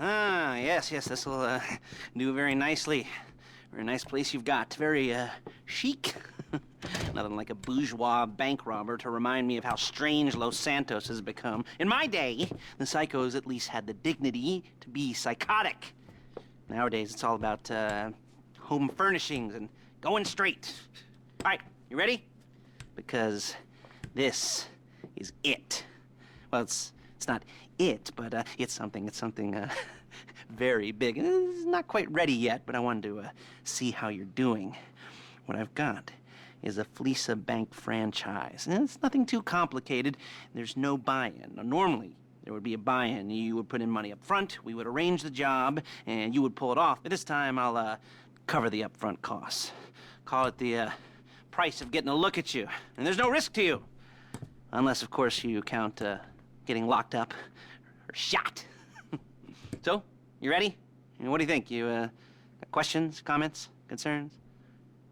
Ah, yes, this'll do very nicely. Very nice place you've got. Very, chic. Nothing like a bourgeois bank robber to remind me of how strange Los Santos has become. In my day, the psychos at least had the dignity to be psychotic. Nowadays, it's all about, home furnishings and going straight. All right, you ready? Because this is it. Well, it's not it, but it's something very big. It's not quite ready yet, but I wanted to see how you're doing. What I've got is a Fleeca Bank franchise. And it's nothing too complicated. There's no buy-in. Now, normally, there would be a buy-in. You would put in money up front, we would arrange the job, and you would pull it off. But this time, I'll cover the upfront costs. Call it the price of getting a look at you. And there's no risk to you. Unless, of course, you count getting locked up or shot. So, you ready? What do you think? You got questions, comments, concerns?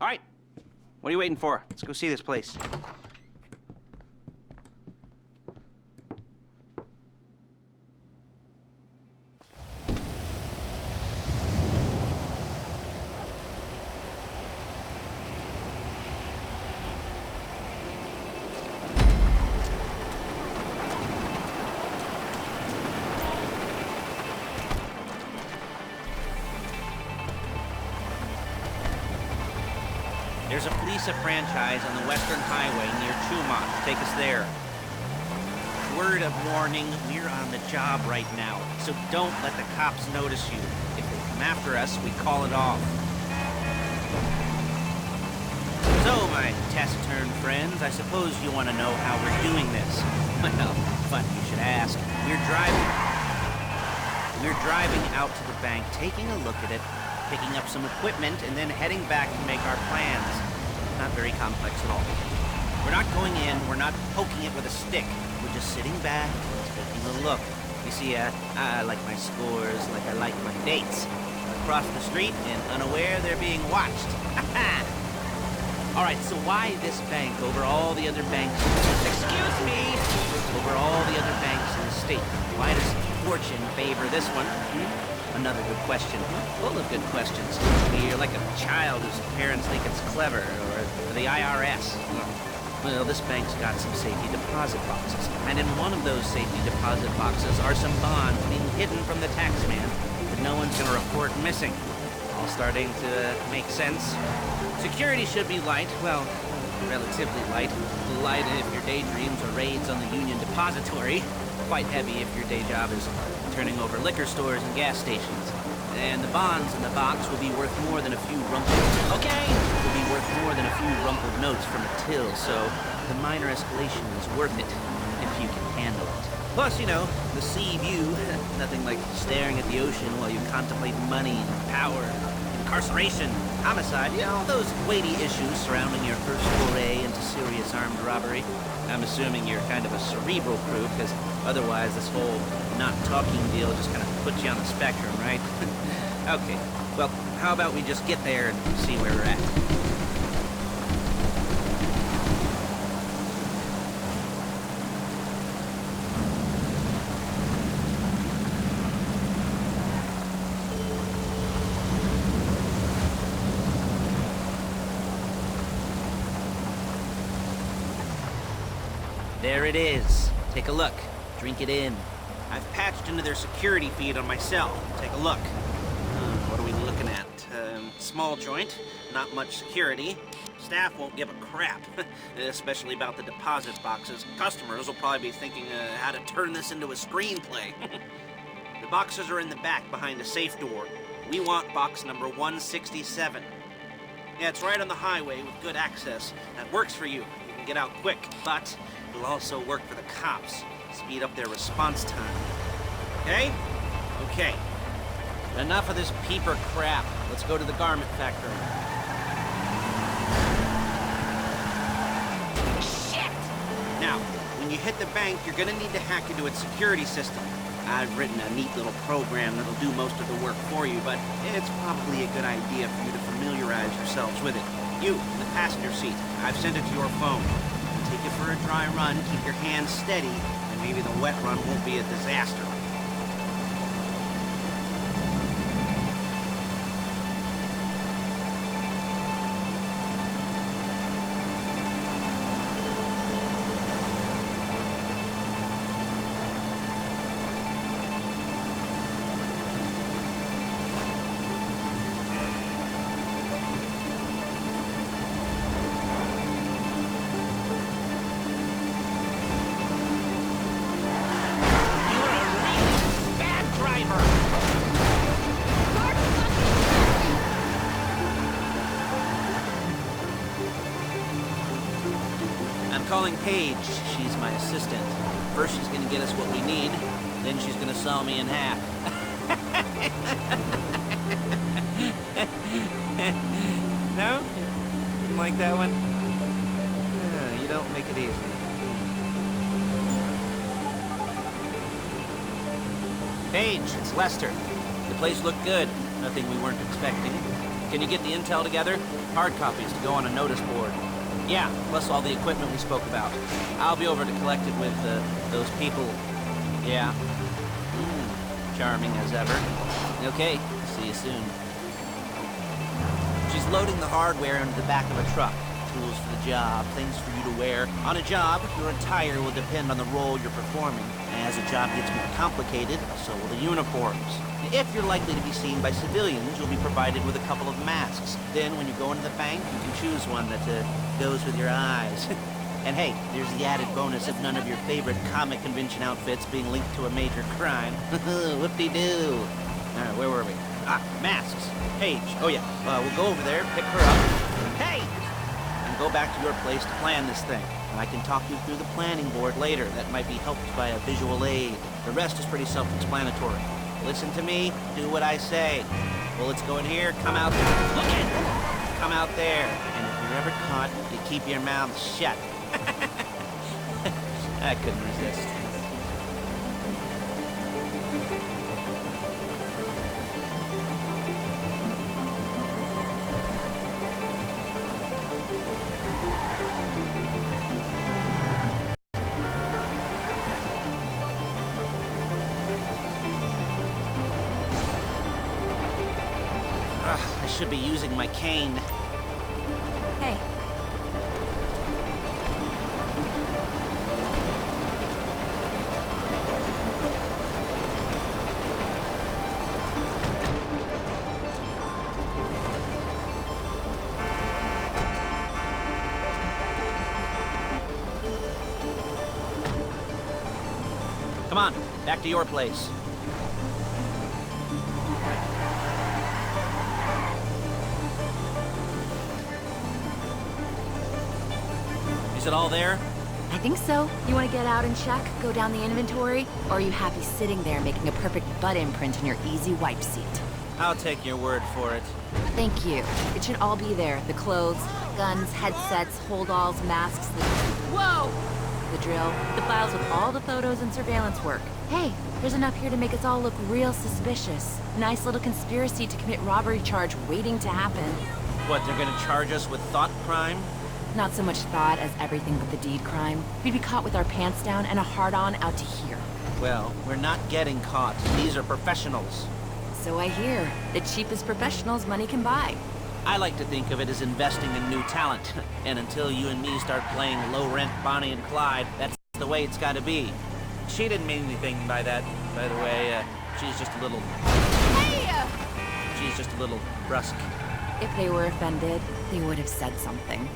All right. What are you waiting for? Let's go see this place. There's a Fleeca franchise on the Western Highway near Chumach. Take us there. Word of warning, we're on the job right now, so don't let the cops notice you. If they come after us, we call it off. So, my taciturn friends, I suppose you want to know how we're doing this. Well, funny you should ask. We're driving out to the bank, taking a look at it, picking up some equipment, and then heading back to make our plans. Not very complex at all. We're not going in, we're not poking it with a stick. We're just sitting back, taking a look. You see, I like my scores like I like my dates. Across the street and unaware they're being watched. All right, so why this bank over all the other banks? Excuse me! Over all the other banks in the state. Why does fortune favor this one? Another good question. Full of good questions. You're like a child whose parents think it's clever, or the IRS. Well, this bank's got some safety deposit boxes, and in one of those safety deposit boxes are some bonds being hidden from the tax man that no one's gonna report missing. All starting to make sense. Security should be light, well, relatively light. Light if your daydreams are raids on the Union Depository. Quite heavy if your day job is turning over liquor stores and gas stations. And the bonds in the box will be worth more than a few rumpled... Okay! Will be worth more than a few rumpled notes from a till, so the minor escalation is worth it, if you can handle it. Plus, you know, the sea view, nothing like staring at the ocean while you contemplate money, power, incarceration, homicide, you know, those weighty issues surrounding your first foray into serious armed robbery. I'm assuming you're kind of a cerebral crew, because otherwise this whole not talking deal just kind of puts you on the spectrum, right? Okay, well, how about we just get there and see where we're at? There it is. Take a look. Drink it in. I've patched into their security feed on my cell. Take a look. What are we looking at? Small joint, not much security. Staff won't give a crap, especially about the deposit boxes. Customers will probably be thinking how to turn this into a screenplay. The boxes are in the back behind a safe door. We want box number 167. Yeah, it's right on the highway with good access. That works for you. You can get out quick, but it'll also work for the cops. Speed up their response time. Okay? Okay. Enough of this peeper crap. Let's go to the garment factory. Shit! Now, when you hit the bank, you're gonna need to hack into its security system. I've written a neat little program that'll do most of the work for you, but it's probably a good idea for you to familiarize yourselves with it. You, in the passenger seat, I've sent it to your phone. Take it for a dry run, keep your hands steady, and maybe the wet run won't be a disaster. calling Paige. She's my assistant. First she's gonna get us what we need, then she's gonna saw me in half. No? Didn't like that one? You don't make it easy. Paige, it's Lester. The place looked good. Nothing we weren't expecting. Can you get the intel together? Hard copies to go on a notice board. Yeah, plus all the equipment we spoke about. I'll be over to collect it with those people. Yeah. Charming as ever. Okay, see you soon. She's loading the hardware into the back of a truck. Tools for the job, things for you to wear. On a job, your attire will depend on the role you're performing. As the job gets more complicated, so will the uniforms. If you're likely to be seen by civilians, you'll be provided with a couple of masks. Then, when you go into the bank, you can choose one that goes with your eyes. And hey, there's the added bonus of none of your favorite comic convention outfits being linked to a major crime. Whoop-de-doo. Alright, where were we? Ah, masks. Paige. Oh yeah, we'll go over there, pick her up. Hey! And go back to your place to plan this thing. And I can talk you through the planning board later. That might be helped by a visual aid. The rest is pretty self-explanatory. Listen to me, do what I say. Bullets go in here, come out there. Look it! Come out there. And if you're ever caught, you keep your mouth shut. I couldn't resist. I should be using my cane. Hey. Come on, back to your place. Is it all there? I think so. You want to get out and check? Go down the inventory? Or are you happy sitting there making a perfect butt imprint in your easy wipe seat? I'll take your word for it. Thank you. It should all be there. The clothes, guns, headsets, hold-alls, masks, Whoa! The drill, the files with all the photos and surveillance work. Hey, there's enough here to make us all look real suspicious. Nice little conspiracy to commit robbery charge waiting to happen. What, they're gonna charge us with thought crime? Not so much thought as everything but the deed crime. We'd be caught with our pants down and a hard-on out to here. Well, we're not getting caught. These are professionals. So I hear. The cheapest professionals money can buy. I like to think of it as investing in new talent. And until you and me start playing low-rent Bonnie and Clyde, that's the way it's gotta be. She didn't mean anything by that, by the way. She's just a little... Hey! She's just a little brusque. If they were offended, they would have said something.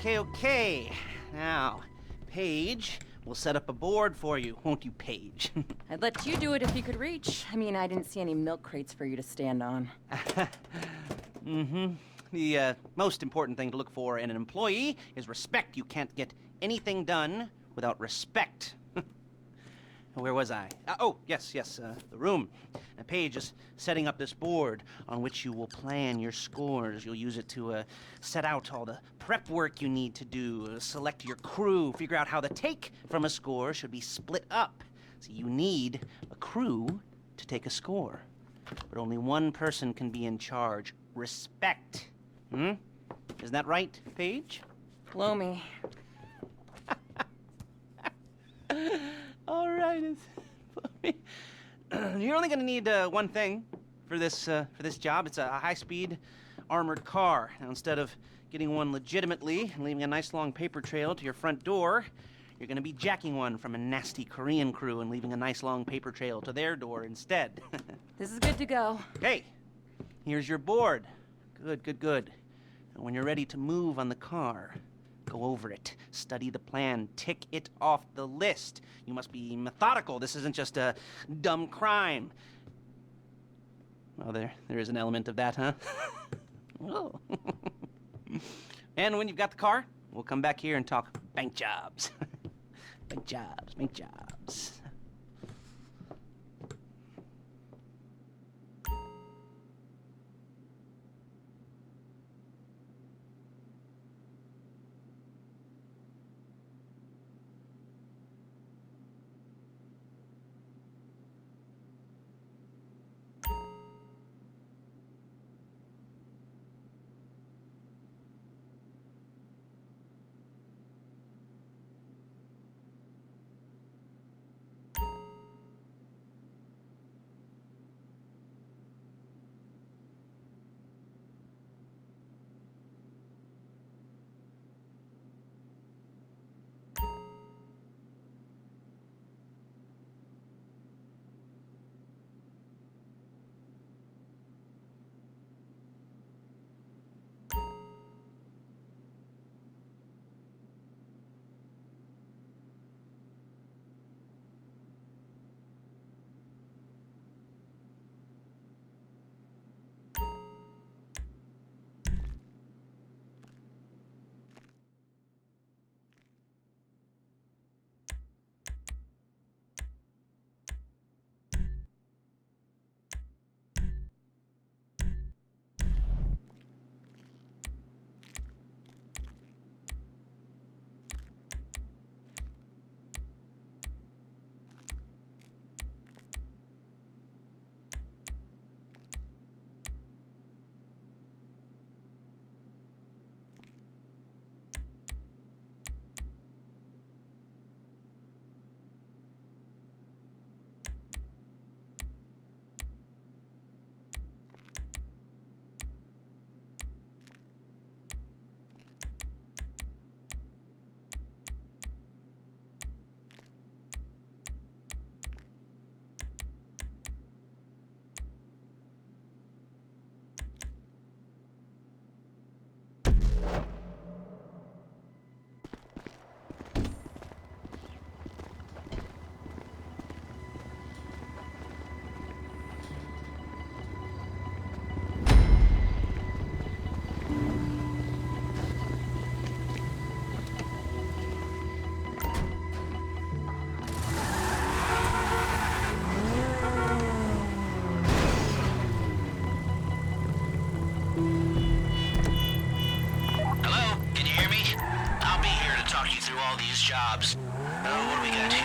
Okay. Now, Paige, we'll set up a board for you, won't you, Paige? I'd let you do it if you could reach. I mean, I didn't see any milk crates for you to stand on. The most important thing to look for in an employee is respect. You can't get anything done without respect. Where was I? Yes, the room. Paige is setting up this board on which you will plan your scores. You'll use it to set out all the prep work you need to do, select your crew, figure out how the take from a score should be split up. So you need a crew to take a score. But only one person can be in charge. Respect. Isn't that right, Paige? Blow me. All right. You're only going to need one thing for this job. It's a high-speed armored car. Now, instead of getting one legitimately and leaving a nice long paper trail to your front door, you're going to be jacking one from a nasty Korean crew and leaving a nice long paper trail to their door instead. This is good to go. Hey, here's your board. Good. And when you're ready to move on the car, go over it, study the plan, tick it off the list. You must be methodical. This isn't just a dumb crime. Well, there is an element of that, huh? Oh. And when you've got the car, we'll come back here and talk bank jobs. Bank jobs. Jobs. What do we got here?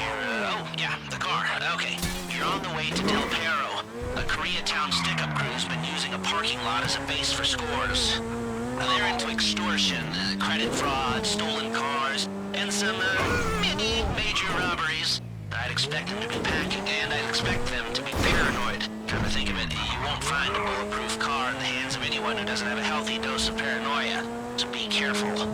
The car. Okay. You're on the way to Del Perro. A Koreatown stick-up crew's been using a parking lot as a base for scores. They're into extortion, credit fraud, stolen cars, and some, major robberies. I'd expect them to be packing, and I'd expect them to be paranoid. Come to think of it, you won't find a bulletproof car in the hands of anyone who doesn't have a healthy dose of paranoia. So be careful.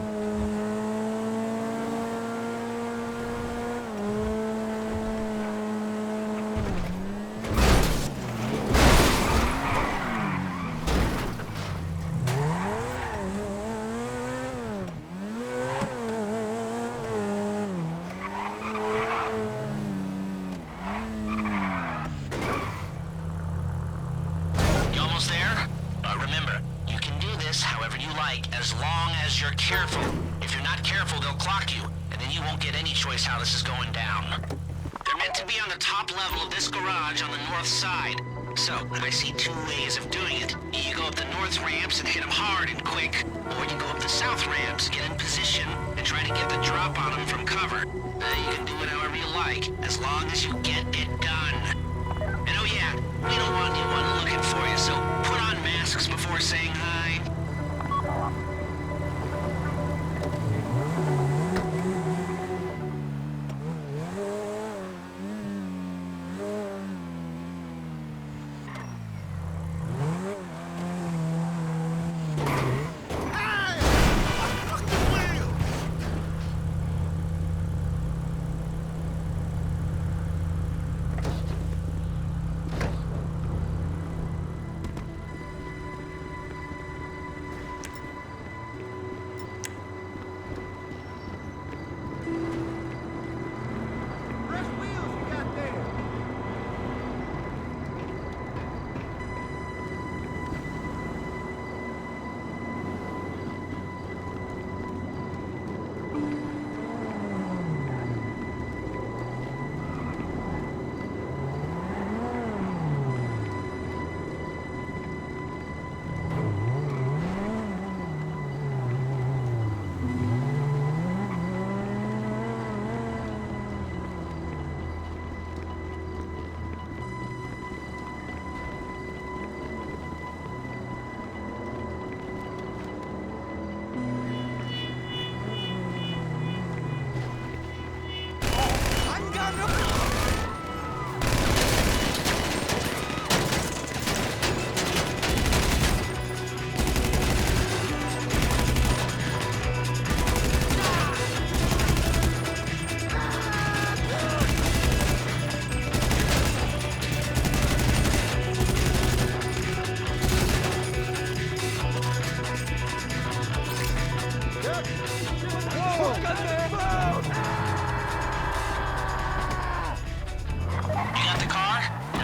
As long as you're careful. If you're not careful, they'll clock you, and then you won't get any choice how this is going down. They're meant to be on on the top level of this garage on the north side. So, I see two ways of doing it. You go up the north ramps and hit them hard and quick, or you go up the south ramps, get in position, and try to get the drop on them from cover. You can do it however you like, as long as you get it done. And oh yeah, we don't want anyone looking for you, so put on masks before saying hi.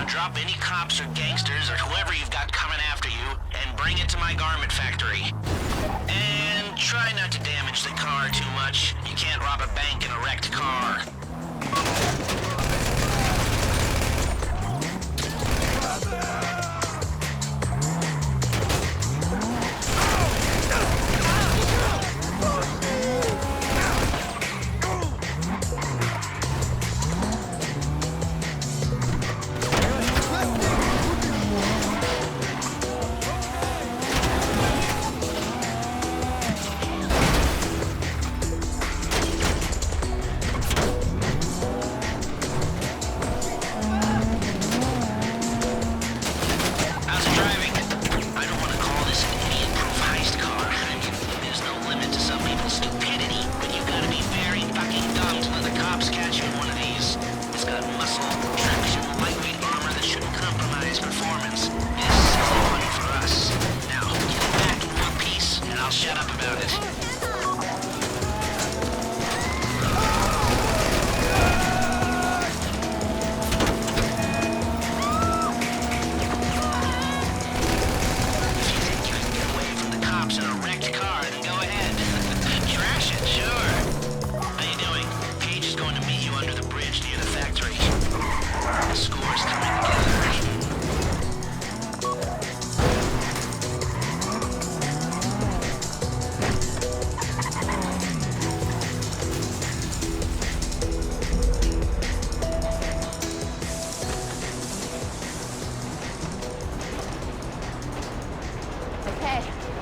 Drop any cops or gangsters or whoever you've got coming after you and bring it to my garment factory. And try not to damage the car too much. You can't rob a bank in a wrecked car.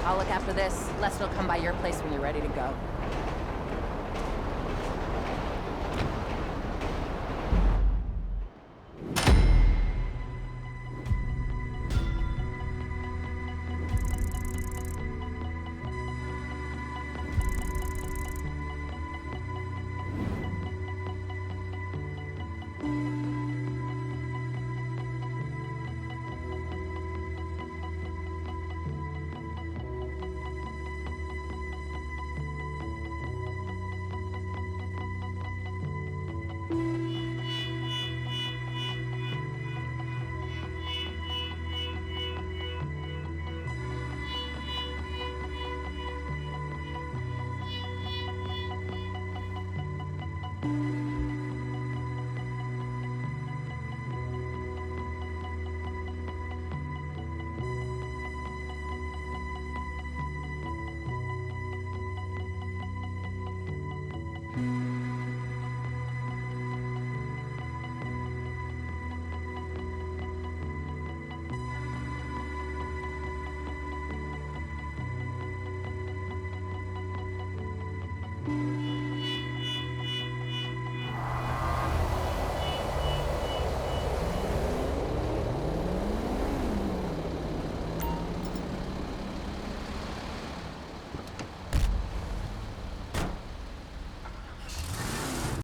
I'll look after this. Lester will come by your place when you're ready to go.